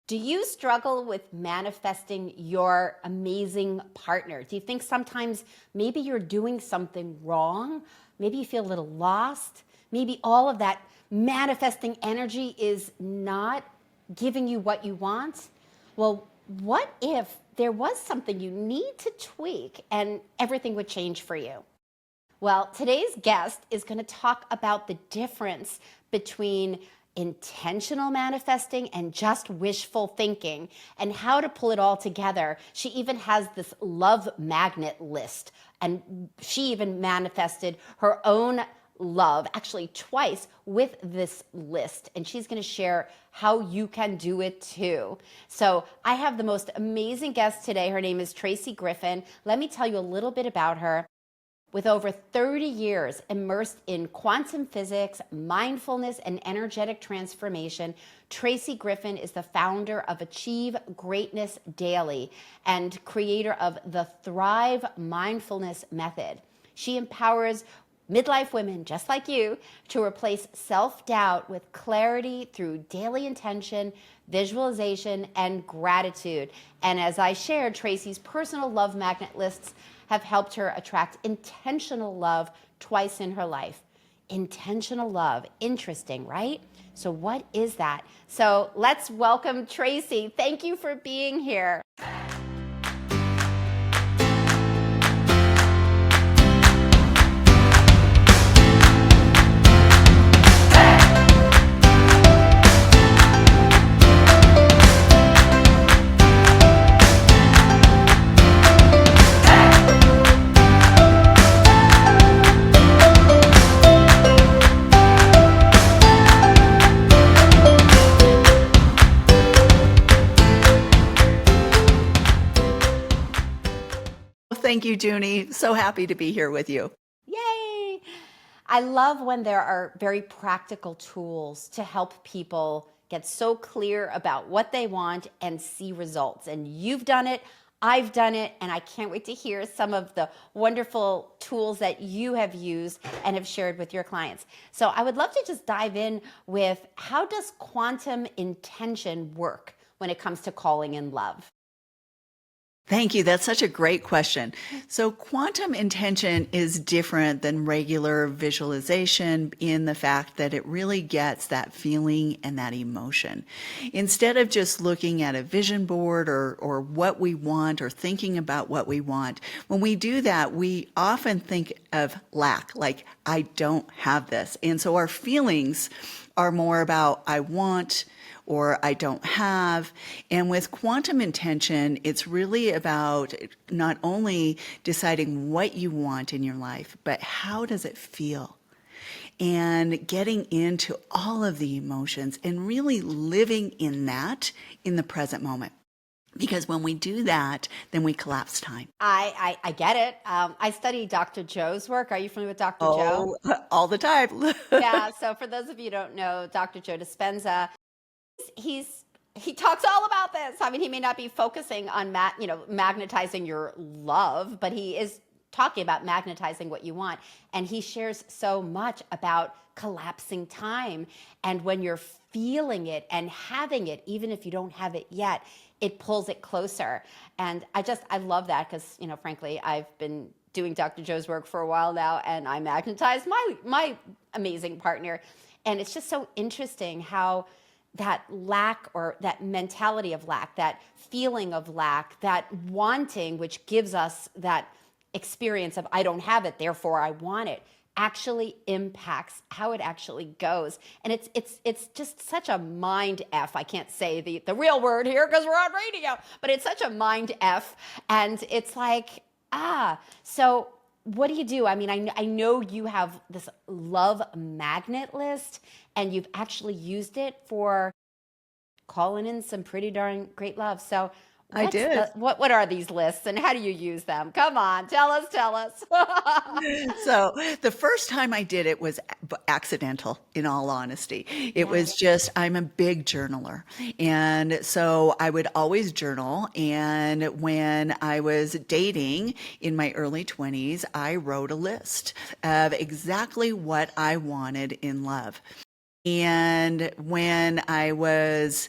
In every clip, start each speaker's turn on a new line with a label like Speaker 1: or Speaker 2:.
Speaker 1: Do you struggle with manifesting your amazing partner? Do you think sometimes maybe you're doing something wrong? Maybe you feel a little lost? Maybe all of that manifesting energy is not giving you what you want? Well, what if there was something you need to tweak and everything would change for you? Well, today's guest is going to talk about the difference between intentional manifesting and just wishful thinking and how to pull it all together. She even has this love magnet list, and she even manifested her own love actually twice with this list, and she's going to share how you can do it too. So I have the most amazing guest today. Her name is Traci Griffin. Let me tell you a little bit about her. With over 30 years immersed in quantum physics, mindfulness, and energetic transformation, Traci Griffin is the founder of Achieve Greatness Daily and creator of the Thrive Mindfulness Method. She empowers midlife women just like you to replace self-doubt with clarity through daily intention, visualization, and gratitude. And as I shared, Traci's personal love magnet lists have helped her attract intentional love twice in her life. Intentional love, interesting, right? So what is that? So let's welcome Traci. Thank you for being here.
Speaker 2: Thank you, Junie. So happy to be here with you.
Speaker 1: Yay! I love when there are very practical tools to help people get so clear about what they want and see results. And you've done it, I've done it, and I can't wait to hear some of the wonderful tools that you have used and have shared with your clients. So I would love to just dive in with, how does quantum intention work when it comes to calling in love?
Speaker 2: Thank you. That's such a great question. So quantum intention is different than regular visualization in the fact that it really gets that feeling and that emotion. Instead of just looking at a vision board or what we want or thinking about what we want, when we do that, we often think of lack, like I don't have this. And so our feelings are more about I want, or I don't have. And with quantum intention, it's really about not only deciding what you want in your life, but how does it feel? And getting into all of the emotions and really living in that in the present moment. Because when we do that, then we collapse time.
Speaker 1: I get it. I study Dr. Joe's work. Are you familiar with Dr. Joe?
Speaker 2: Oh, all the time.
Speaker 1: Yeah, so for those of you who don't know, Dr. Joe Dispenza, he talks all about this. I mean, he may not be focusing on magnetizing your love, but he is talking about magnetizing what you want. And he shares so much about collapsing time. And when you're feeling it and having it, even if you don't have it yet, it pulls it closer. And I love that because, frankly, I've been doing Dr. Joe's work for a while now, and I magnetized my amazing partner. And it's just so interesting how that lack, or that mentality of lack, that feeling of lack, that wanting, which gives us that experience of I don't have it, therefore I want it, actually impacts how it actually goes. And it's just such a mind F. I can't say the real word here because we're on radio, but it's such a mind F. And it's like, so what do you do? I mean, I know you have this love magnet list, and you've actually used it for calling in some pretty darn great love. So
Speaker 2: I did.
Speaker 1: what are these lists, and how do you use them? Come on, tell us.
Speaker 2: So the first time I did it was accidental, in all honesty. It was just, I'm a big journaler. And so I would always journal. And when I was dating in my early 20s, I wrote a list of exactly what I wanted in love. And when I was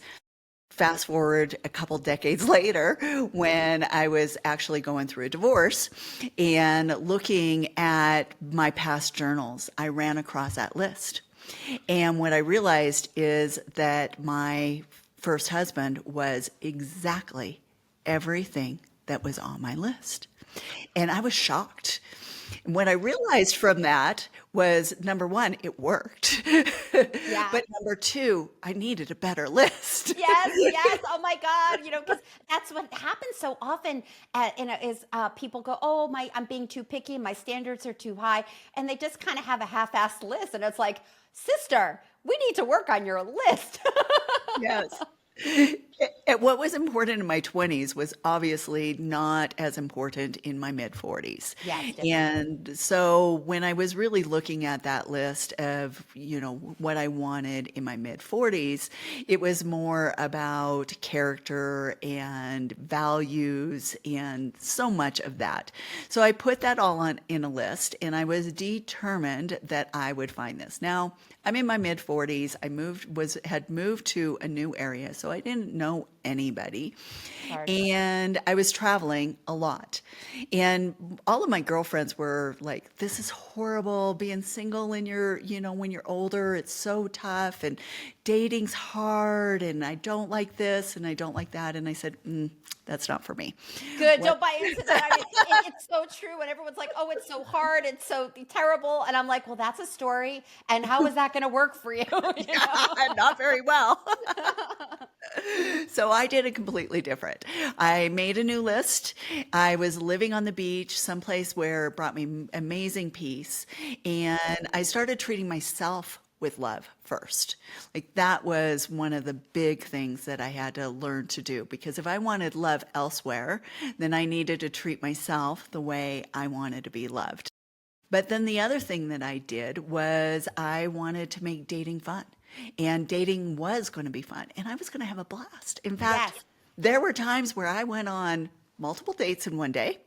Speaker 2: fast forward a couple decades later when I was actually going through a divorce and looking at my past journals, I ran across that list. And what I realized is that my first husband was exactly everything that was on my list. And I was shocked. And what I realized from that was number one, it worked.
Speaker 1: Yeah.
Speaker 2: But number two, I needed a better list.
Speaker 1: Yes, yes. Oh my God. Because that's what happens so often. Is people go, "Oh, I'm being too picky. My standards are too high," and they just kind of have a half-assed list, and it's like, sister, we need to work on your list.
Speaker 2: Yes. And what was important in my 20s was obviously not as important in my mid 40s.
Speaker 1: Yes, definitely.
Speaker 2: And so when I was really looking at that list of, what I wanted in my mid 40s, it was more about character and values and so much of that. So I put that all on in a list and I was determined that I would find this. Now, I'm in my mid 40s. Had moved to a new area, so I didn't know anybody.
Speaker 1: Hard.
Speaker 2: And I was traveling a lot. And all of my girlfriends were like, this is horrible being single in when you're older, it's so tough and dating's hard and I don't like this and I don't like that. And I said, that's not for me.
Speaker 1: Good.
Speaker 2: What
Speaker 1: Don't buy into that. It's so true. And everyone's like, "Oh, it's so hard. It's so terrible." And I'm like, "Well, that's a story. And how is that going to work for you?"
Speaker 2: Not very well. So I did it completely different. I made a new list. I was living on the beach, someplace where it brought me amazing peace. And I started treating myself with love first. Like that was one of the big things that I had to learn to do because if I wanted love elsewhere, then I needed to treat myself the way I wanted to be loved. But then the other thing that I did was I wanted to make dating fun. And dating was going to be fun. And I was going to have a blast. In fact,
Speaker 1: Yes.
Speaker 2: there were times where I went on multiple dates in one day.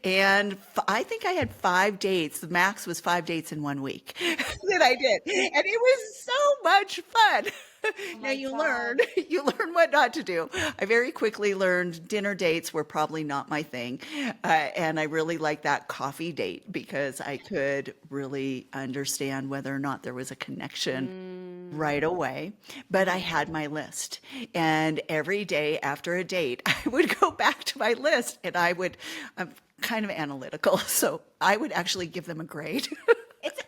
Speaker 2: And I think I had 5 dates. The max was 5 dates in 1 week that I did. And it was so much fun.
Speaker 1: Oh
Speaker 2: Now
Speaker 1: my God.
Speaker 2: you learn what not to do. I very quickly learned dinner dates were probably not my thing. And I really liked that coffee date because I could really understand whether or not there was a connection right away. But I had my list. And every day after a date, I would go back to my list and I'm kind of analytical. So I would actually give them a grade.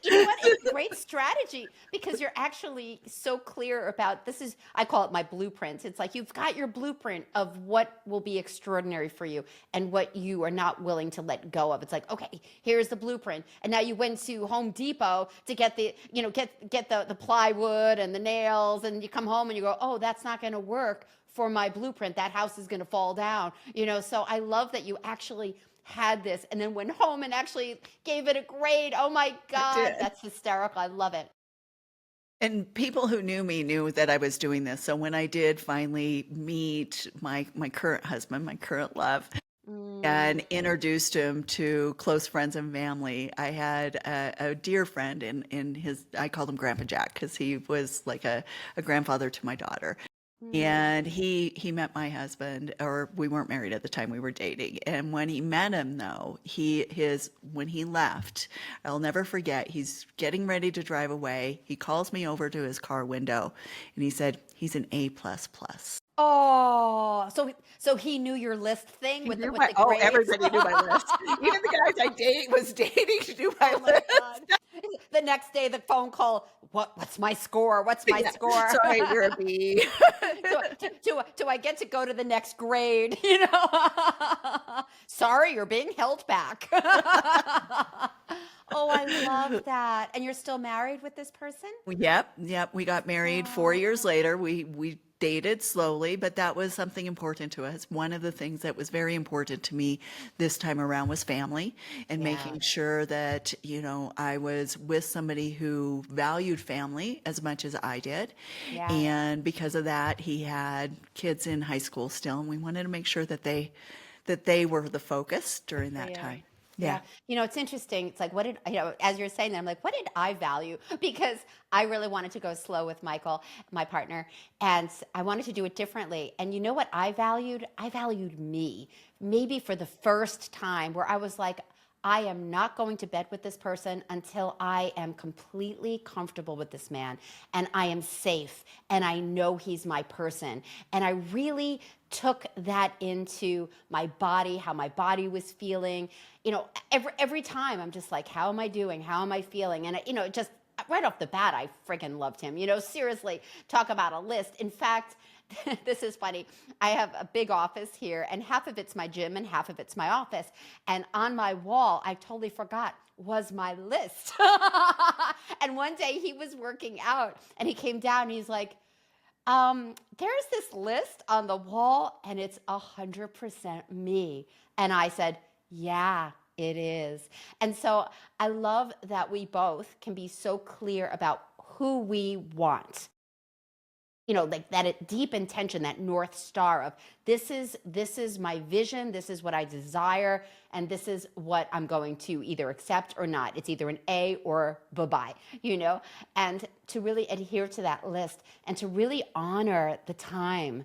Speaker 1: You know what? It's a great strategy because you're actually so clear about I call it my blueprint. It's like you've got your blueprint of what will be extraordinary for you and what you are not willing to let go of. It's like, okay, here's the blueprint. And now you went to Home Depot to get the plywood and the nails, and you come home and you go, oh, that's not going to work for my blueprint. That house is going to fall down. So I love that you actually had this and then went home and actually gave it a grade. Oh my
Speaker 2: I
Speaker 1: God,
Speaker 2: did.
Speaker 1: that's hysterical. I love it.
Speaker 2: And people who knew me knew that I was doing this. So when I did finally meet my current husband, my current love,
Speaker 1: Mm,
Speaker 2: and introduced him to close friends and family, I had a dear friend in his, I called him Grandpa Jack because he was like a grandfather to my daughter.
Speaker 1: mm.
Speaker 2: And he met my husband, or we weren't married at the time, we were dating. And when he met him though, when he left, I'll never forget, he's getting ready to drive away. He calls me over to his car window and he said, he's an A plus plus.
Speaker 1: Oh, so he knew your list thing
Speaker 2: He
Speaker 1: with the
Speaker 2: knew
Speaker 1: with the grades.
Speaker 2: everybody knew my list. Even the guys was dating knew my
Speaker 1: Oh my
Speaker 2: list.
Speaker 1: God. The next day, the phone call. What's my score? What's my
Speaker 2: Yeah.
Speaker 1: score?
Speaker 2: Sorry, you're a B.
Speaker 1: Do I get to go to the next grade? Sorry, you're being held back. Oh, I love that. And you're still married with this person?
Speaker 2: Yep. We got married 4 years
Speaker 1: Oh,
Speaker 2: later. We dated slowly, but that was something important to us. One of the things that was very important to me this time around was family and
Speaker 1: yeah,
Speaker 2: making sure that, I was with somebody who valued family as much as I did.
Speaker 1: yeah.
Speaker 2: And because of that, he had kids in high school still, and we wanted to make sure that they were the focus during
Speaker 1: For
Speaker 2: that
Speaker 1: you.
Speaker 2: time. Yeah.
Speaker 1: Yeah. It's interesting. It's like, as you're saying that, I'm like, what did I value? Because I really wanted to go slow with Michael, my partner, and I wanted to do it differently. And you know what I valued? I valued me. Maybe for the first time where I was like, I am not going to bed with this person until I am completely comfortable with this man and I am safe and I know he's my person. And I really took that into my body, how my body was feeling. Every time I'm just like, how am I doing? How am I feeling? And just right off the bat, I freaking loved him. Seriously, talk about a list. In fact, this is funny. I have a big office here, and half of it's my gym and half of it's my office. And on my wall, I totally forgot, was my list. And one day he was working out and he came down and he's like, there's this list on the wall and it's 100% me. And I said, yeah, it is. And so I love that we both can be so clear about who we want. Like that deep intention, that North Star of this is my vision, this is what I desire, and this is what I'm going to either accept or not. It's either an A or bye-bye, and to really adhere to that list and to really honor the time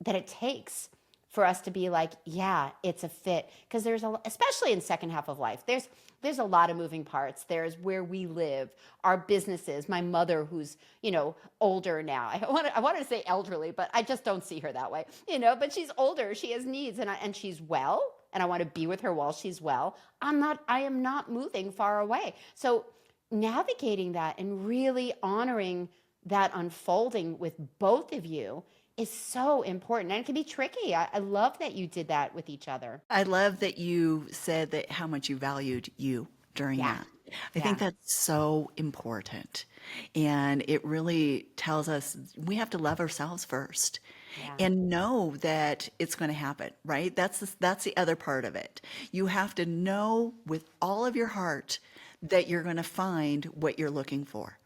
Speaker 1: that it takes for us to be like, yeah, it's a fit. Because especially in second half of life, there's a lot of moving parts. There's where we live, our businesses, my mother who's, older now. I wanted to say elderly, but I just don't see her that way, but she's older, she has needs and she's well, and I want to be with her while she's well. I am not moving far away. So navigating that and really honoring that unfolding with both of you is so important, and it can be tricky. I love that you did that with each other.
Speaker 2: I love that you said that how much you valued you during
Speaker 1: Yeah.
Speaker 2: that. I think
Speaker 1: Yeah.
Speaker 2: that's so important. And it really tells us we have to love ourselves first
Speaker 1: Yeah.
Speaker 2: and know that it's going to happen, right? That's the other part of it. You have to know with all of your heart that you're going to find what you're looking for.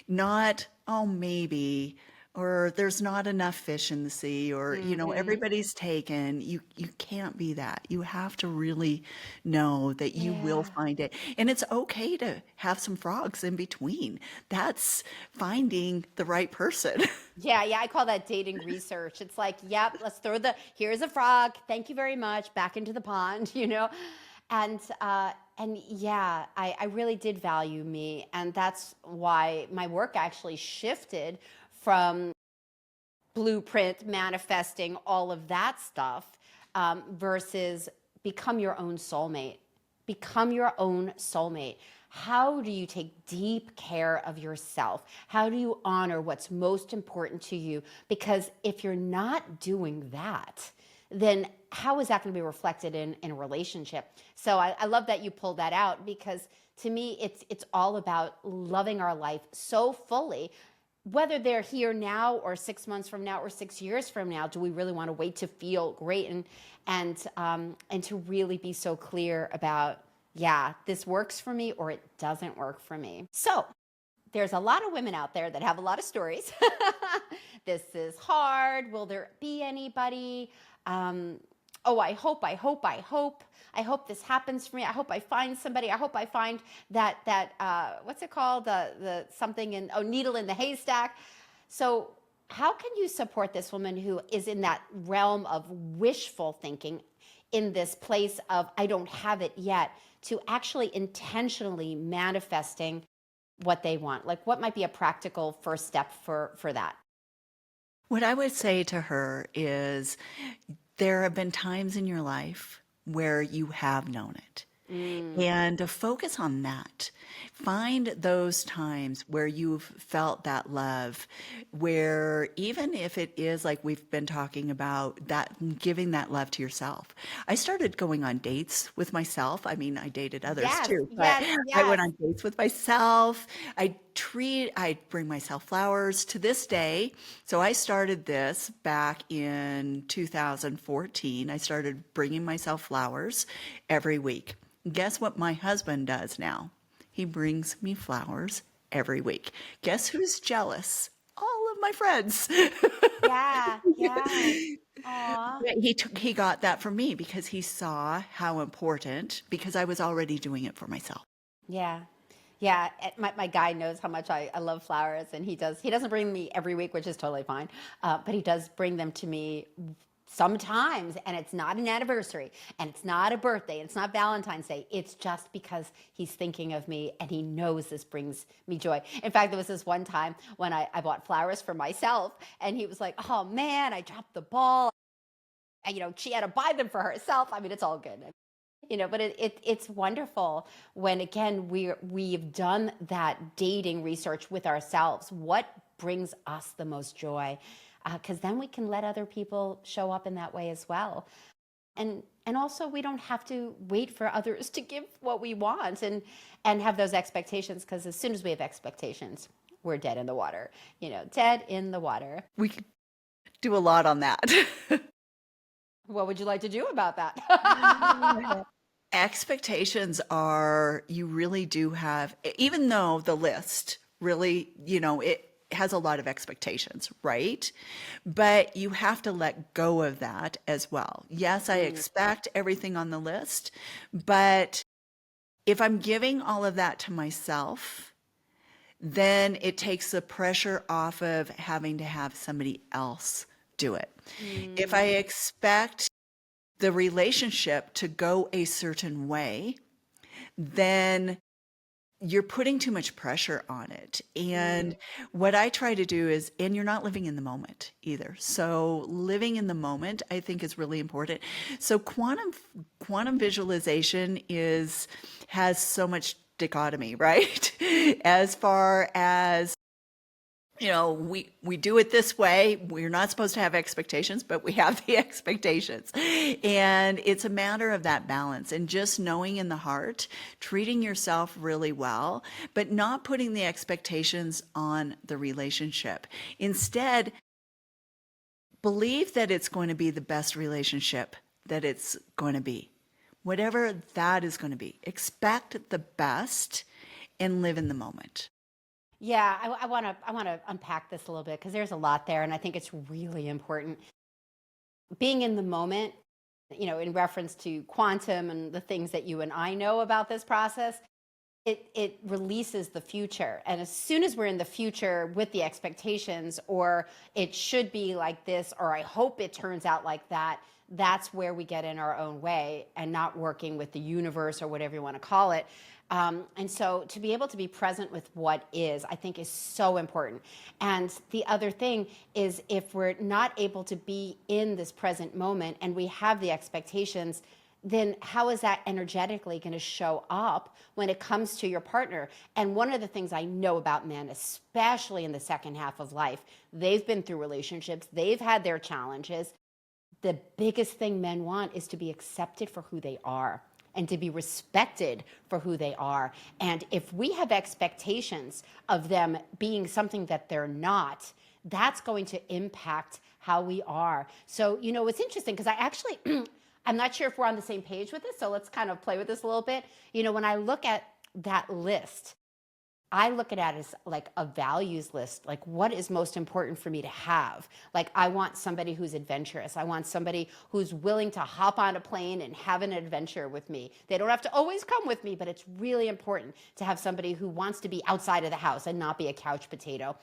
Speaker 2: Not, oh, maybe, or there's not enough fish in the sea, or,
Speaker 1: Mm-hmm.
Speaker 2: everybody's taken. You can't be that. You have to really know that you will
Speaker 1: Yeah.
Speaker 2: find it. And it's okay to have some frogs in between. That's finding the right person.
Speaker 1: Yeah, yeah, I call that dating research. It's like, yep, here's a frog. Thank you very much. Back into the pond, And yeah, I really did value me. And that's why my work actually shifted from blueprint, manifesting, all of that stuff, versus become your own soulmate. Become your own soulmate. How do you take deep care of yourself? How do you honor what's most important to you? Because if you're not doing that, then how is that going to be reflected in a relationship? So I love that you pulled that out, because to me, it's all about loving our life so fully. Whether they're here now or 6 months from now or 6 years from now, do we really want to wait to feel great and to really be so clear about, yeah, this works for me or it doesn't work for me? So there's a lot of women out there that have a lot of stories. This is hard. Will there be anybody? Oh, I hope this happens for me. I hope I find somebody. I hope I find that what's it called? The something needle in the haystack. So how can you support this woman who is in that realm of wishful thinking, in this place of I don't have it yet, to actually intentionally manifesting what they want? Like, what might be a practical first step for that?
Speaker 2: What I would say to her is there have been times in your life where you have known it.
Speaker 1: Mm,
Speaker 2: And to focus on that, find those times where you've felt that love, where even if it is like we've been talking about, that giving that love to yourself. I started going on dates with myself. I mean, I dated others
Speaker 1: yes,
Speaker 2: too, but
Speaker 1: yes,
Speaker 2: I went
Speaker 1: yes.
Speaker 2: on dates with myself. I bring myself flowers to this day. So I started this back in 2014. I started bringing myself flowers every week. Guess what my husband does now? He brings me flowers every week. Guess who's jealous? All of my friends.
Speaker 1: Yeah, yeah. Aw.
Speaker 2: Yeah, he got that from me because he saw how important, because I was already doing it for myself.
Speaker 1: Yeah. Yeah. My guy knows how much I love flowers, and he doesn't bring me every week, which is totally fine. But he does bring them to me sometimes, and it's not an anniversary, and it's not a birthday, and it's not Valentine's Day. It's just because he's thinking of me, and he knows this brings me joy. In fact, there was this one time when I bought flowers for myself, and he was like, "Oh man, I dropped the ball." And, she had to buy them for herself. I mean, it's all good. But it's wonderful when, again, we've done that dating research with ourselves. What brings us the most joy? Because then we can let other people show up in that way as well. And also, we don't have to wait for others to give what we want, and have those expectations, because as soon as we have expectations, we're dead in the water. Dead in the water.
Speaker 2: We could do a lot on that.
Speaker 1: What would you like to do about that?
Speaker 2: Expectations are, you really do have, even though the list really, it has a lot of expectations, right? But you have to let go of that as well. Yes, I expect everything on the list, but if I'm giving all of that to myself, then it takes the pressure off of having to have somebody else do it. If I expect the relationship to go a certain way, then you're putting too much pressure on it. And what I try to do is, and you're not living in the moment either. So living in the moment, I think, is really important. So quantum visualization has so much dichotomy, right? As far as, we do it this way. We're not supposed to have expectations, but we have the expectations. And it's a matter of that balance and just knowing in the heart, treating yourself really well, but not putting the expectations on the relationship. Instead, believe that it's going to be the best relationship that it's going to be. Whatever that is going to be, expect the best and live in the moment.
Speaker 1: Yeah, I want to unpack this a little bit, because there's a lot there, and I think it's really important. Being in the moment, in reference to quantum and the things that you and I know about this process, it releases the future. And as soon as we're in the future with the expectations, or it should be like this, or I hope it turns out like that, that's where we get in our own way and not working with the universe, or whatever you want to call it. And so to be able to be present with what is, I think, is so important. And the other thing is, if we're not able to be in this present moment and we have the expectations, then how is that energetically going to show up when it comes to your partner? And one of the things I know about men, especially in the second half of life, they've been through relationships, they've had their challenges. The biggest thing men want is to be accepted for who they are, and to be respected for who they are. And if we have expectations of them being something that they're not, that's going to impact how we are. So, it's interesting, because I actually, I'm not sure if we're on the same page with this, so let's kind of play with this a little bit. When I look at that list, I look at it as like a values list. Like, what is most important for me to have? Like, I want somebody who's adventurous. I want somebody who's willing to hop on a plane and have an adventure with me. They don't have to always come with me, but it's really important to have somebody who wants to be outside of the house and not be a couch potato.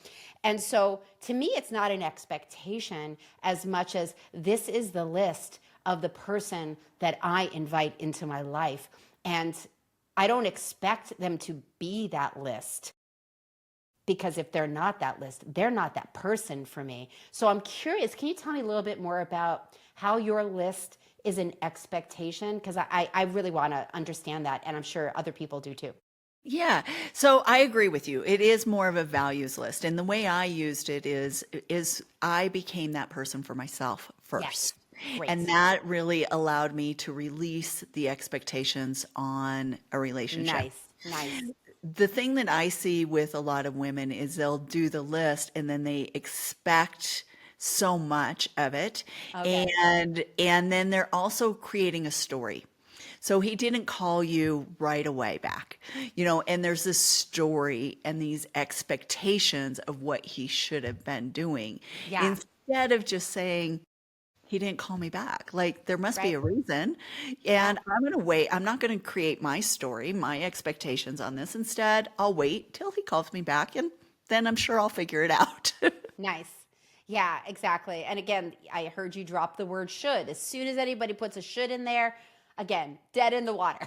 Speaker 1: And so to me, it's not an expectation as much as this is the list of the person that I invite into my life. And I don't expect them to be that list, because if they're not that list, they're not that person for me. So I'm curious, can you tell me a little bit more about how your list is an expectation? Because I really want to understand that, and I'm sure other people do too.
Speaker 2: Yeah. So I agree with you. It is more of a values list. And the way I used it is I became that person for myself
Speaker 1: Yes.
Speaker 2: first.
Speaker 1: Great.
Speaker 2: And that really allowed me to release the expectations on a relationship.
Speaker 1: Nice. Nice.
Speaker 2: The thing that I see with a lot of women is they'll do the list and then they expect so much of it.
Speaker 1: Okay.
Speaker 2: And then they're also creating a story. So he didn't call you right away back, and there's this story and these expectations of what he should have been doing,
Speaker 1: Yeah.
Speaker 2: instead of just saying, he didn't call me back. Like there must be
Speaker 1: Right.
Speaker 2: a reason.
Speaker 1: Yeah.
Speaker 2: And I'm going to wait. I'm not going to create my story, my expectations on this. Instead, I'll wait till he calls me back and then I'm sure I'll figure it out.
Speaker 1: Nice. Yeah, exactly. And again, I heard you drop the word should. As soon as anybody puts a should in there, again, dead in the water,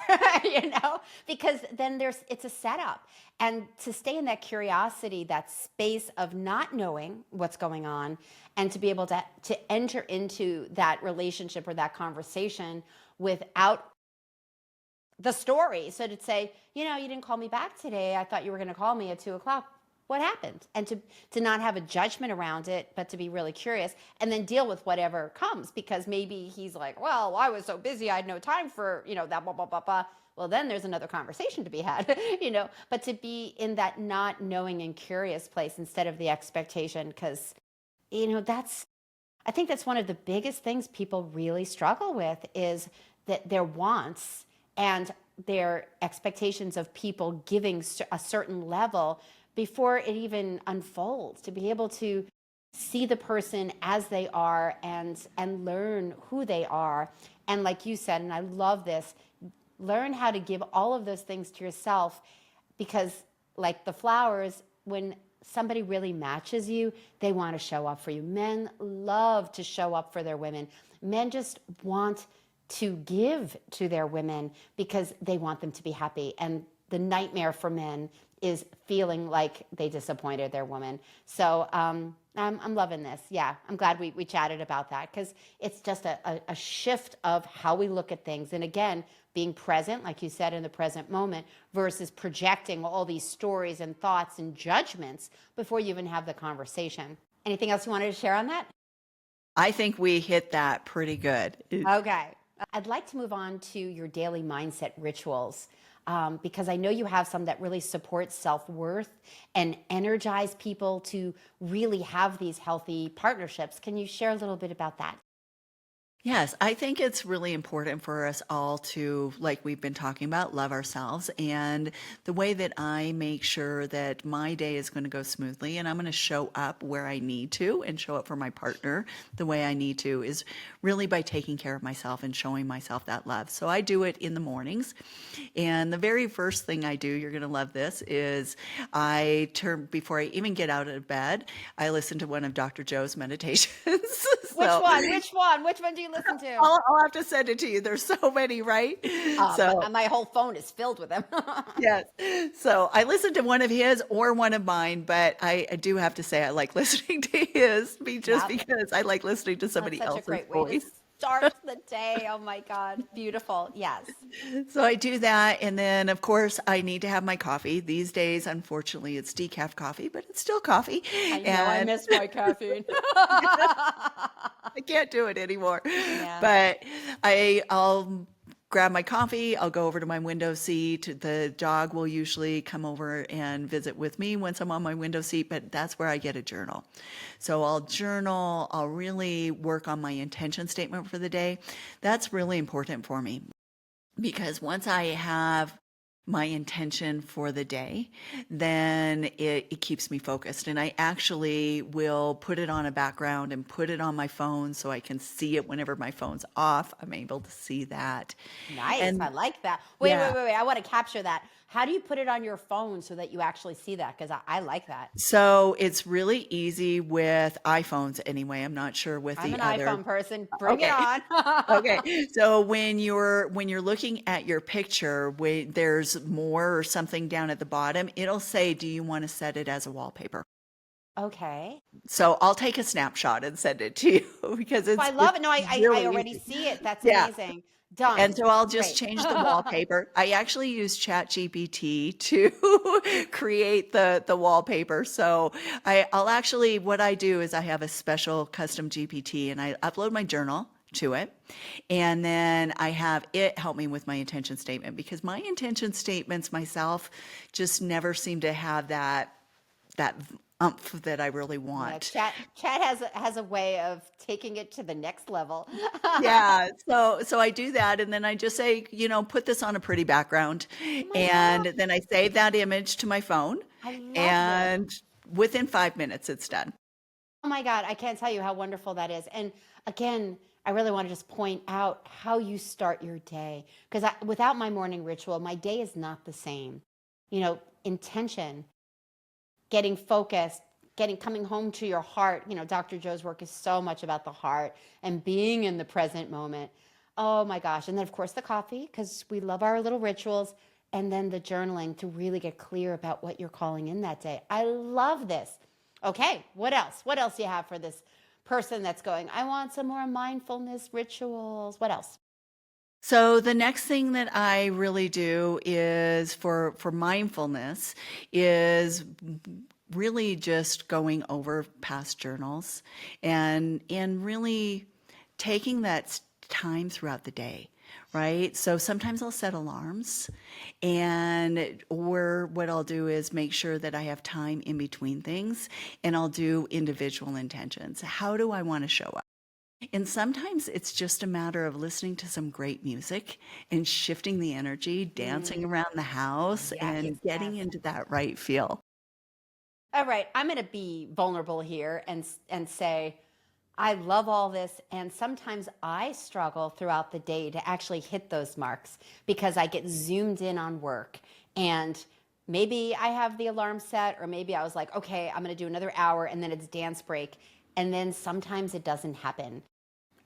Speaker 1: because then it's a setup. And to stay in that curiosity, that space of not knowing what's going on, and to be able to enter into that relationship or that conversation without the story. So to say, you didn't call me back today. I thought you were going to call me at 2 o'clock. What happened? And to not have a judgment around it, but to be really curious and then deal with whatever comes, because maybe he's like, well, I was so busy. I had no time for, that blah, blah, blah, blah. Well, then there's another conversation to be had, but to be in that not knowing and curious place instead of the expectation. Because, I think that's one of the biggest things people really struggle with is that their wants and their expectations of people giving a certain level before it even unfolds, to be able to see the person as they are and learn who they are. And like you said, and I love this, learn how to give all of those things to yourself, because like the flowers, when somebody really matches you, they want to show up for you. Men love to show up for their women. Men just want to give to their women because they want them to be happy. And the nightmare for men is feeling like they disappointed their woman. So I'm loving this. Yeah, I'm glad we chatted about that, because it's just a shift of how we look at things. And again, being present, like you said, in the present moment versus projecting all these stories and thoughts and judgments before you even have the conversation. Anything else you wanted to share on that?
Speaker 2: I think we hit that pretty good.
Speaker 1: Okay. I'd like to move on to your daily mindset rituals, because I know you have some that really support self-worth and energize people to really have these healthy partnerships. Can you share a little bit about that?
Speaker 2: Yes, I think it's really important for us all to, like we've been talking about, love ourselves. And the way that I make sure that my day is going to go smoothly and I'm going to show up where I need to and show up for my partner the way I need to is really by taking care of myself and showing myself that love. So I do it in the mornings. And the very first thing I do, you're going to love this, is before I even get out of bed, I listen to one of Dr. Joe's meditations.
Speaker 1: Which
Speaker 2: So
Speaker 1: one? Which one? Which one do you listen to?
Speaker 2: I'll have to send it to you. There's so many, right? So
Speaker 1: My whole phone is filled with them.
Speaker 2: yes. So I listened to one of his or one of mine, but I do have to say I like listening to his just
Speaker 1: Yeah.
Speaker 2: because I like listening to
Speaker 1: That's
Speaker 2: somebody
Speaker 1: such a
Speaker 2: else's
Speaker 1: great way to
Speaker 2: voice.
Speaker 1: start the day. Oh my God. Beautiful. Yes.
Speaker 2: So I do that. And then, of course, I need to have my coffee. These days, unfortunately, it's decaf coffee, but it's still coffee.
Speaker 1: I know I
Speaker 2: And
Speaker 1: miss my caffeine.
Speaker 2: I can't do it anymore.
Speaker 1: Yeah.
Speaker 2: But I'll grab my coffee. I'll go over to my window seat. The dog will usually come over and visit with me once I'm on my window seat, but that's where I get a journal. So I'll journal. I'll really work on my intention statement for the day. That's really important for me because once I have my intention for the day, then it keeps me focused. And I actually will put it on a background and put it on my phone so I can see it whenever my phone's off. I'm able to see that.
Speaker 1: Nice. I
Speaker 2: And
Speaker 1: like that. Wait,
Speaker 2: yeah.
Speaker 1: wait, wait, wait. I want to capture that. How do you put it on your phone so that you actually see that? Because I like that.
Speaker 2: So it's really easy with iPhones anyway. I'm not sure with
Speaker 1: I'm
Speaker 2: the
Speaker 1: an
Speaker 2: other.
Speaker 1: iPhone person. Bring it
Speaker 2: Okay.
Speaker 1: on.
Speaker 2: Okay. So when you're looking at your picture, there's more or something down at the bottom, it'll say, "Do you want to set it as a wallpaper?"
Speaker 1: Okay.
Speaker 2: So I'll take a snapshot and send it to you because
Speaker 1: I
Speaker 2: it's
Speaker 1: love it. No, I
Speaker 2: really
Speaker 1: already
Speaker 2: easy.
Speaker 1: see it. That's
Speaker 2: Yeah.
Speaker 1: amazing.
Speaker 2: And
Speaker 1: Done.
Speaker 2: so I'll just
Speaker 1: Great.
Speaker 2: change the wallpaper. I actually use ChatGPT to create the wallpaper. So I'll actually, what I do is I have a special custom GPT and I upload my journal to it. And then I have it help me with my intention statement because my intention statements myself just never seem to have that umph that I really
Speaker 1: Yeah,
Speaker 2: want.
Speaker 1: chat has a way of taking it to the next level.
Speaker 2: Yeah, so I do that and then I just say, put this on a pretty background.
Speaker 1: Oh my God,
Speaker 2: And then I save that image to my phone
Speaker 1: I love this.
Speaker 2: and within 5 minutes it's done.
Speaker 1: Oh my God, I can't tell you how wonderful that is. And again, I really want to just point out how you start your day. Because without my morning ritual, my day is not the same. Intention, getting focused, coming home to your heart. Dr. Joe's work is so much about the heart and being in the present moment. Oh my gosh. And then, of course, the coffee, because we love our little rituals. And then the journaling to really get clear about what you're calling in that day. I love this. Okay, what else? What else do you have for this person that's going, I want some more mindfulness rituals? What else?
Speaker 2: So the next thing that I really do is for mindfulness is really just going over past journals and really taking that time throughout the day, right? So sometimes I'll set alarms or what I'll do is make sure that I have time in between things and I'll do individual intentions. How do I want to show up? And sometimes it's just a matter of listening to some great music and shifting the energy, dancing
Speaker 1: Mm,
Speaker 2: around the house
Speaker 1: yes,
Speaker 2: and getting
Speaker 1: yes.
Speaker 2: into that right feel.
Speaker 1: All right, I'm going to be vulnerable here and say I love all this, and sometimes I struggle throughout the day to actually hit those marks because I get zoomed in on work. And maybe I have the alarm set, or maybe I was like, okay, I'm going to do another hour, and then it's dance break. And then sometimes it doesn't happen.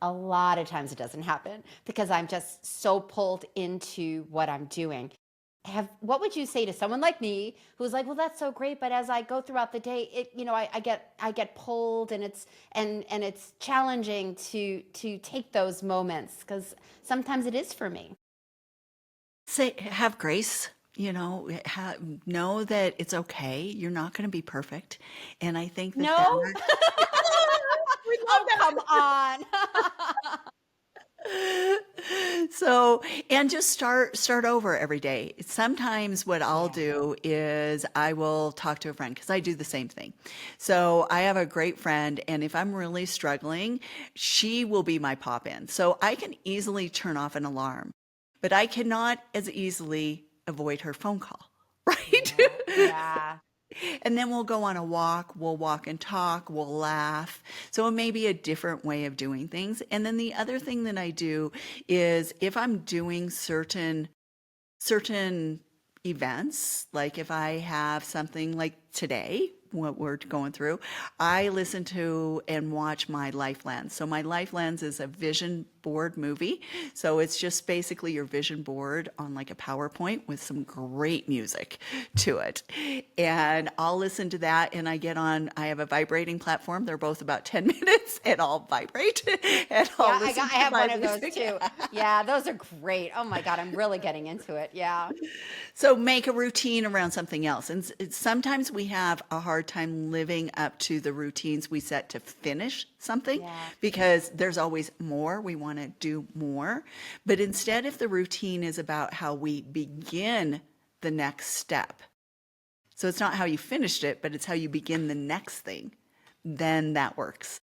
Speaker 1: A lot of times it doesn't happen because I'm just so pulled into what I'm doing. What would you say to someone like me who's like, well, that's so great, but as I go throughout the day, I get pulled, and it's challenging to take those moments because sometimes it is for me.
Speaker 2: Say, have grace, know that it's okay. You're not going to be perfect. And I think that
Speaker 1: No?
Speaker 2: we
Speaker 1: Oh, come
Speaker 2: love
Speaker 1: on.
Speaker 2: that. So, and just start over every day. Sometimes what I'll
Speaker 1: Yeah.
Speaker 2: do is I will talk to a friend because I do the same thing. So I have a great friend, and if I'm really struggling, she will be my pop in. So I can easily turn off an alarm, but I cannot as easily avoid her phone call, right?
Speaker 1: Yeah. Yeah.
Speaker 2: And then we'll go on a walk, we'll walk and talk, we'll laugh. So it may be a different way of doing things. And then the other thing that I do is if I'm doing certain events, like if I have something like today, what we're going through, I listen to and watch my Life Lens. So my Life Lens is a vision board movie. So it's just basically your vision board on like a PowerPoint with some great music to it. And I'll listen to that and I have a vibrating platform. They're both about 10 minutes and I'll vibrate and I'll
Speaker 1: Yeah,
Speaker 2: listen
Speaker 1: I
Speaker 2: to
Speaker 1: have
Speaker 2: my
Speaker 1: one of those
Speaker 2: music.
Speaker 1: too. Yeah, those are great. Oh my God, I'm really getting into it. Yeah.
Speaker 2: So make a routine around something else. And sometimes we have a hard time living up to the routines we set to finish something
Speaker 1: Yeah.
Speaker 2: because there's always more. We want to do more. But instead, if the routine is about how we begin the next step, so it's not how you finished it, but it's how you begin the next thing, then that works.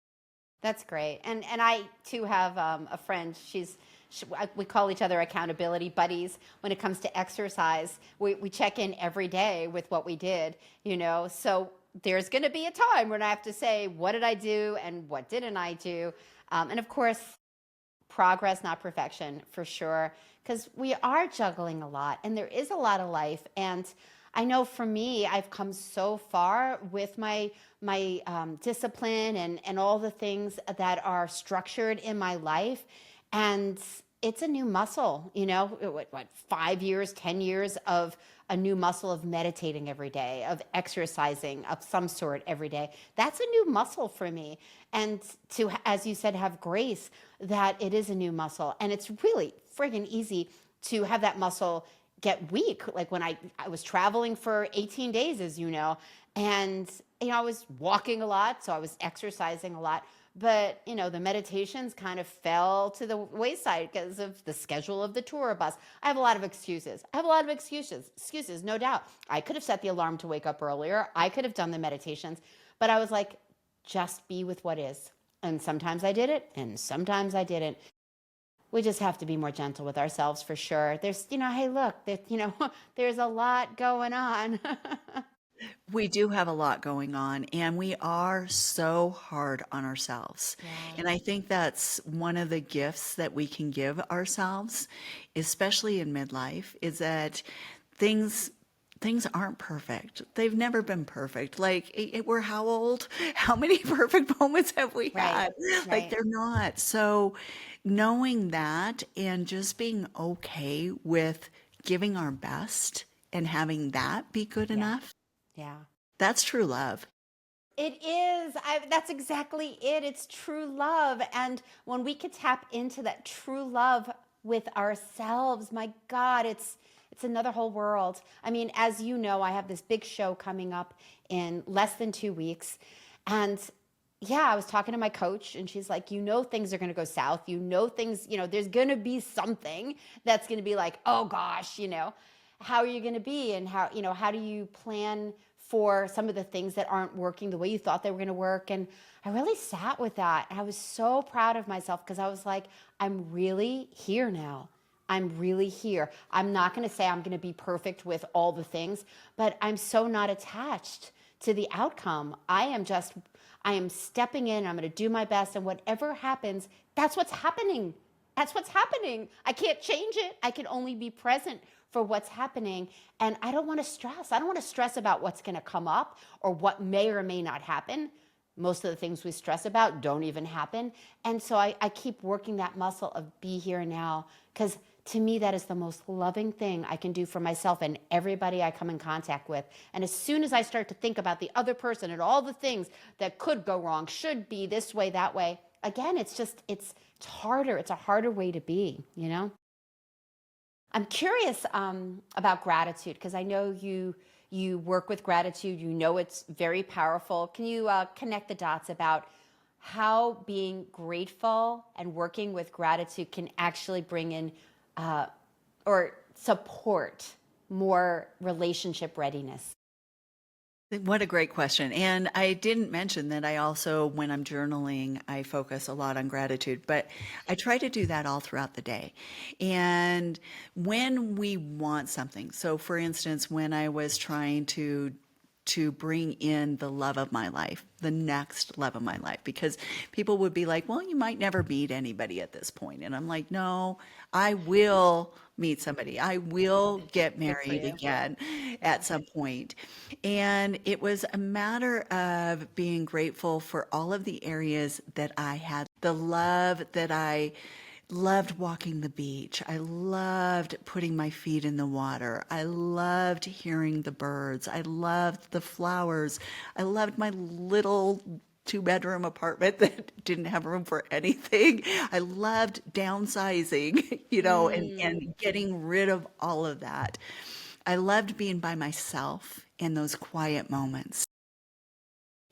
Speaker 1: That's great. And I too have a friend. We call each other accountability buddies when it comes to exercise. We check in every day with what we did. So there's going to be a time when I have to say, what did I do and what didn't I do? And of course, progress, not perfection, for sure, because we are juggling a lot and there is a lot of life. And I know for me, I've come so far with my discipline and all the things that are structured in my life, and it's a new muscle. What 5 years, 10 years of a new muscle of meditating every day, of exercising of some sort every day. That's a new muscle for me. And to, as you said, have grace that it is a new muscle. And it's really friggin' easy to have that muscle get weak. Like when I was traveling for 18 days, as you know, and I was walking a lot, so I was exercising a lot. But the meditations kind of fell to the wayside because of the schedule of the tour bus. I have a lot of excuses. Excuses, no doubt. I could have set the alarm to wake up earlier. I could have done the meditations, but I was like, just be with what is. And sometimes I did it, and sometimes I didn't. We just have to be more gentle with ourselves for sure. Hey, look, there's a lot going on.
Speaker 2: We do have a lot going on, and we are so hard on ourselves.
Speaker 1: Yeah.
Speaker 2: And I think that's one of the gifts that we can give ourselves, especially in midlife, is that things things aren't perfect. They've never been perfect. Like we're how old? How many perfect moments have we
Speaker 1: Right.
Speaker 2: had? Like
Speaker 1: Right.
Speaker 2: they're not. So knowing that and just being okay with giving our best and having that be good
Speaker 1: Yeah.
Speaker 2: enough,
Speaker 1: Yeah.
Speaker 2: that's true love.
Speaker 1: It is. That's exactly it. It's true love. And when we could tap into that true love with ourselves, my God, it's another whole world. I mean, as you know, I have this big show coming up in less than 2 weeks. And yeah, I was talking to my coach and she's like, things are going to go south. Things, there's going to be something that's going to be like, oh gosh, how are you going to be? And how do you plan for some of the things that aren't working the way you thought they were going to work? And I really sat with that. And I was so proud of myself because I was like, I'm really here now. I'm really here. I'm not going to say I'm going to be perfect with all the things, but I'm so not attached to the outcome. I am stepping in. I'm going to do my best. And whatever happens, that's what's happening. That's what's happening. I can't change it. I can only be present for what's happening. And I don't want to stress. I don't want to stress about what's going to come up or what may or may not happen. Most of the things we stress about don't even happen. And so I keep working that muscle of be here now, because to me, that is the most loving thing I can do for myself and everybody I come in contact with. And as soon as I start to think about the other person and all the things that could go wrong, should be this way, that way, again, it's harder. It's a harder way to be. I'm curious about gratitude because I know you work with gratitude. You know it's very powerful. Can you connect the dots about how being grateful and working with gratitude can actually bring in or support more relationship readiness?
Speaker 2: What a great question. And I didn't mention that I also, when I'm journaling, I focus a lot on gratitude, but I try to do that all throughout the day. And when we want something, so for instance, when I was trying to bring in the love of my life, the next love of my life, because people would be like, well, you might never meet anybody at this point. And I'm like, no, I will meet somebody. I will get
Speaker 1: Good for
Speaker 2: married
Speaker 1: you.
Speaker 2: again
Speaker 1: Yeah.
Speaker 2: at some point. And it was a matter of being grateful for all of the areas that I had, the love that I loved walking the beach. I loved putting my feet in the water. I loved hearing the birds. I loved the flowers. I loved my little two-bedroom apartment that didn't have room for anything. I loved downsizing, and getting rid of all of that. I loved being by myself in those quiet moments.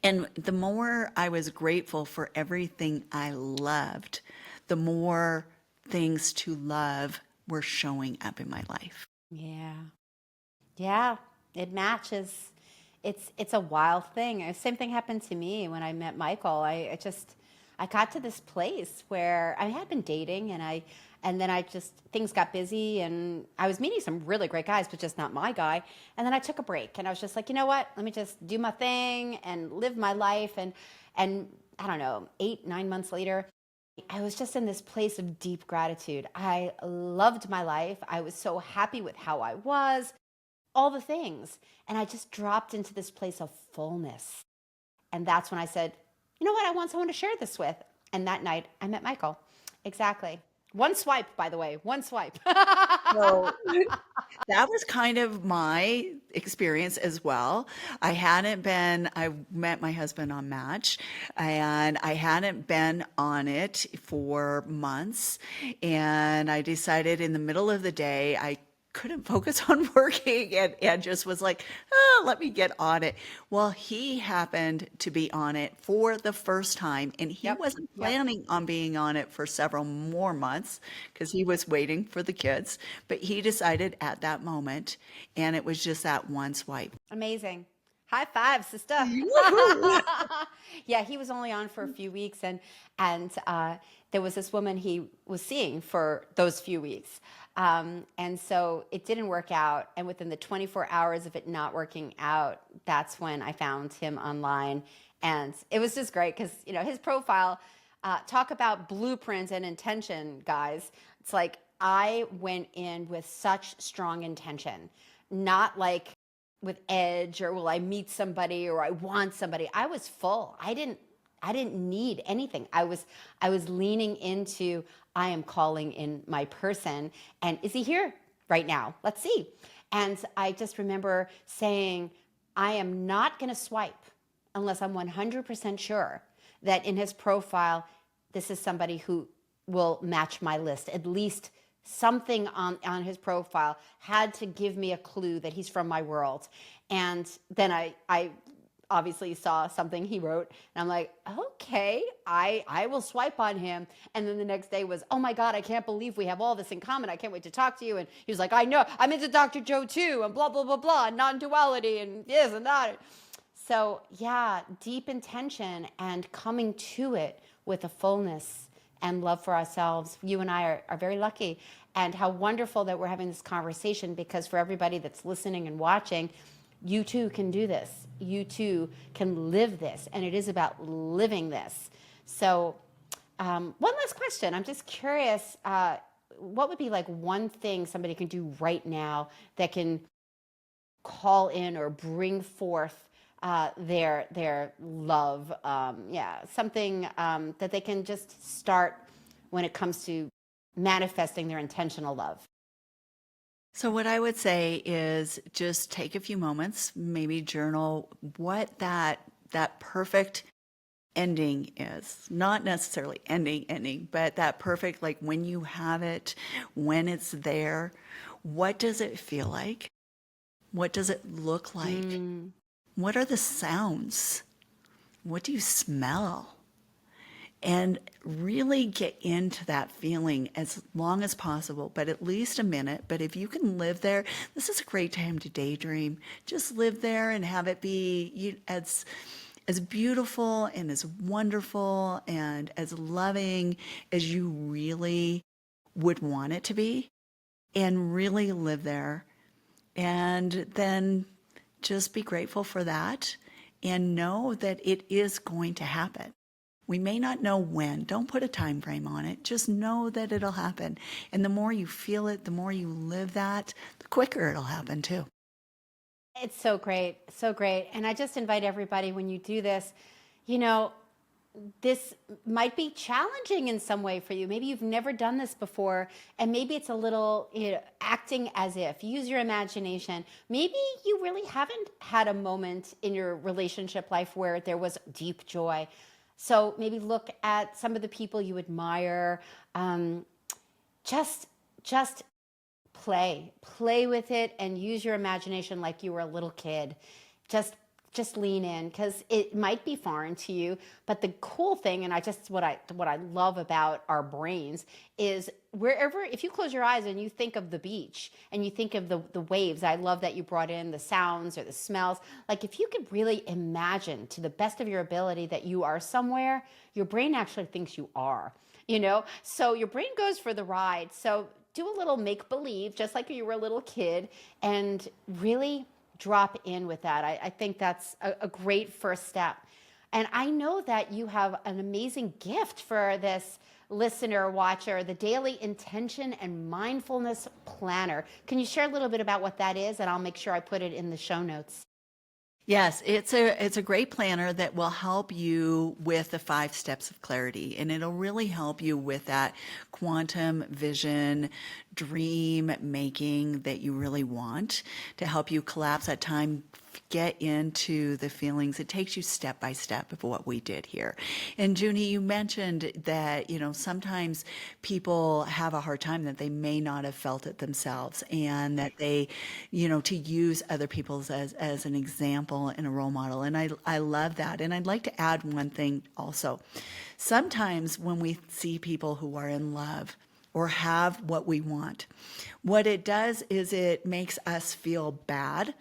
Speaker 2: And the more I was grateful for everything I loved, the more things to love were showing up in my life.
Speaker 1: Yeah. Yeah, it matches. It's a wild thing. Same thing happened to me when I met Michael. I got to this place where I had been dating and then I just things got busy and I was meeting some really great guys, but just not my guy. And then I took a break and I was just like, you know what? Let me just do my thing and live my life. And I don't know, 8, 9 months later, I was just in this place of deep gratitude. I loved my life. I was so happy with how I was, all the things. And I just dropped into this place of fullness. And that's when I said, you know what? I want someone to share this with. And that night I met Michael. Exactly. One swipe, by the way, one swipe.
Speaker 2: So that was kind of my experience as well. I met my husband on Match, and I hadn't been on it for months. And I decided in the middle of the day, I couldn't focus on working and just was like, let me get on it. Well, he happened to be on it for the first time, and he
Speaker 1: Yep.
Speaker 2: wasn't
Speaker 1: Yep.
Speaker 2: planning on being on it for several more months because he was waiting for the kids. But he decided at that moment, and it was just that one swipe.
Speaker 1: Amazing. High five, sister.
Speaker 2: Woohoo!
Speaker 1: Yeah, he was only on for a few weeks, and there was this woman he was seeing for those few weeks, and so it didn't work out. And within the 24 hours of it not working out, that's when I found him online, and it was just great because his profile. Talk about blueprint and intention, guys. It's like I went in with such strong intention, not like with edge or will I meet somebody or I want somebody. I was full. I didn't need anything. I was leaning into I am calling in my person, and is he here right now? Let's see. And I just remember saying I am not going to swipe unless I'm 100% sure that in his profile this is somebody who will match my list. At least something on his profile had to give me a clue that he's from my world. And then I obviously saw something he wrote, and I'm like, okay, I will swipe on him. And then the next day was, oh my God, I can't believe we have all this in common. I can't wait to talk to you. And he was like, I know, I'm into Dr. Joe too, and blah, blah, blah, blah, and non-duality, and this and that. So yeah, deep intention and coming to it with a fullness and love for ourselves. You and I are very lucky. And how wonderful that we're having this conversation, because for everybody that's listening and watching, you too can do this. You too can live this. And it is about living this. So one last question. I'm just curious, what would be like one thing somebody can do right now that can call in or bring forth their love, something that they can just start when it comes to manifesting their intentional love.
Speaker 2: So what I would say is just take a few moments, maybe journal what that perfect ending is. Not necessarily ending, but that perfect, like when you have it, when it's there, what does it feel like? What does it look like? What are the sounds? What do you smell? And really get into that feeling as long as possible, but at least a minute. But if you can live there, this is a great time to daydream. Just live there and have it be as beautiful and as wonderful and as loving as you really would want it to be, and really live there. And then just be grateful for that and know that it is going to happen. We may not know when. Don't put a time frame on it. Just know that it'll happen. And the more you feel it, the more you live that, the quicker it'll happen too.
Speaker 1: It's so great, so great. And I just invite everybody, when you do this, you know, this might be challenging in some way for you. Maybe you've never done this before, and maybe it's a little, acting as if. Use your imagination. Maybe you really haven't had a moment in your relationship life where there was deep joy. So maybe look at some of the people you admire. Just play with it, and use your imagination like you were a little kid. Just lean in, because it might be foreign to you. But the cool thing, and what I love about our brains is wherever, if you close your eyes and you think of the beach and you think of the waves, I love that you brought in the sounds or the smells. Like if you could really imagine to the best of your ability that you are somewhere, your brain actually thinks you are, so your brain goes for the ride. So do a little make believe, just like you were a little kid, and really drop in with that. I think that's a great first step. And I know that you have an amazing gift for this listener, watcher, the Daily Intention and Mindfulness Planner. Can you share a little bit about what that is? And I'll make sure I put it in the show notes.
Speaker 2: Yes, it's a great planner that will help you with the 5 steps of clarity, and it'll really help you with that quantum vision, dream making that you really want, to help you collapse that time, get into the feelings. It takes you step by step of what we did here. And Junie, you mentioned that, sometimes people have a hard time that they may not have felt it themselves, and that they, to use other people's as an example and a role model. And I love that. And I'd like to add one thing also. Sometimes when we see people who are in love or have what we want, what it does is it makes us feel bad.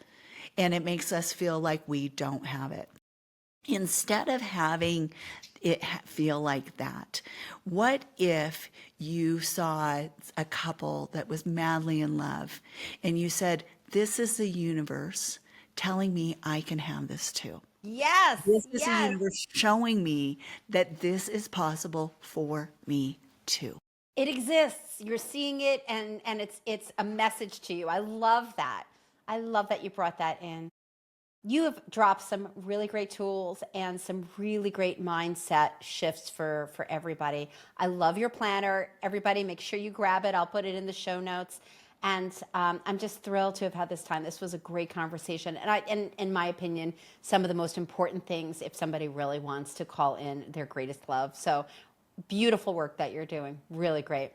Speaker 2: and it makes us feel like we don't have it. Instead of having it feel like that, what if you saw a couple that was madly in love and you said, "This is the universe telling me I can have this too.
Speaker 1: Yes,
Speaker 2: This is the
Speaker 1: yes.
Speaker 2: universe showing me that this is possible for me too."
Speaker 1: It exists. You're seeing it, and it's a message to you. I love that. I love that you brought that in. You have dropped some really great tools and some really great mindset shifts for everybody. I love your planner. Everybody, make sure you grab it. I'll put it in the show notes. And I'm just thrilled to have had this time. This was a great conversation, and in my opinion, some of the most important things if somebody really wants to call in their greatest love. So beautiful work that you're doing. Really great.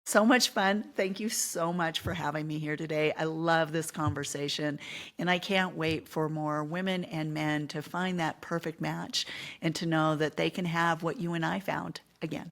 Speaker 2: So much fun. Thank you so much for having me here today. I love this conversation, and I can't wait for more women and men to find that perfect match and to know that they can have what you and I found again.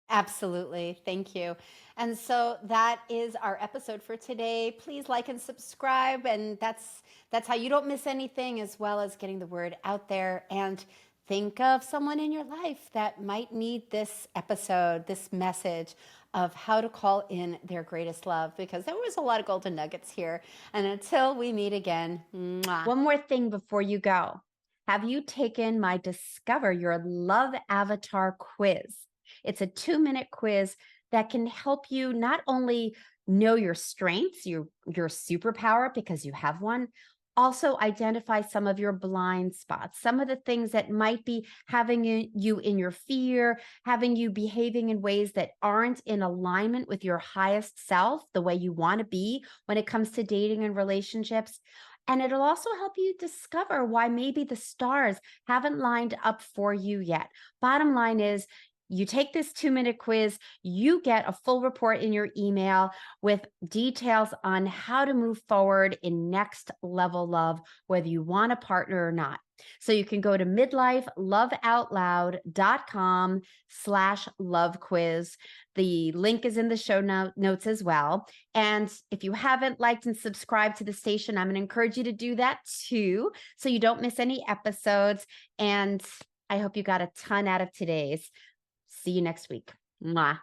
Speaker 1: Absolutely. Thank you. And so that is our episode for today. Please like and subscribe, and that's how you don't miss anything, as well as getting the word out there. And think of someone in your life that might need this episode, this message of how to call in their greatest love, because there was a lot of golden nuggets here. And until we meet again, mwah. One more thing before you go. Have you taken my Discover Your Love Avatar quiz? It's a 2-minute quiz that can help you not only know your strengths, your superpower, because you have one, also identify some of your blind spots, some of the things that might be having you in your fear, having you behaving in ways that aren't in alignment with your highest self, the way you want to be when it comes to dating and relationships. And it'll also help you discover why maybe the stars haven't lined up for you yet. Bottom line is, you take this 2-minute quiz, you get a full report in your email with details on how to move forward in next level love, whether you want a partner or not. So you can go to midlifeloveoutloud.com/love quiz. The link is in the show notes as well. And if you haven't liked and subscribed to the station, I'm going to encourage you to do that too, so you don't miss any episodes. And I hope you got a ton out of today's. See you next week. Mwah.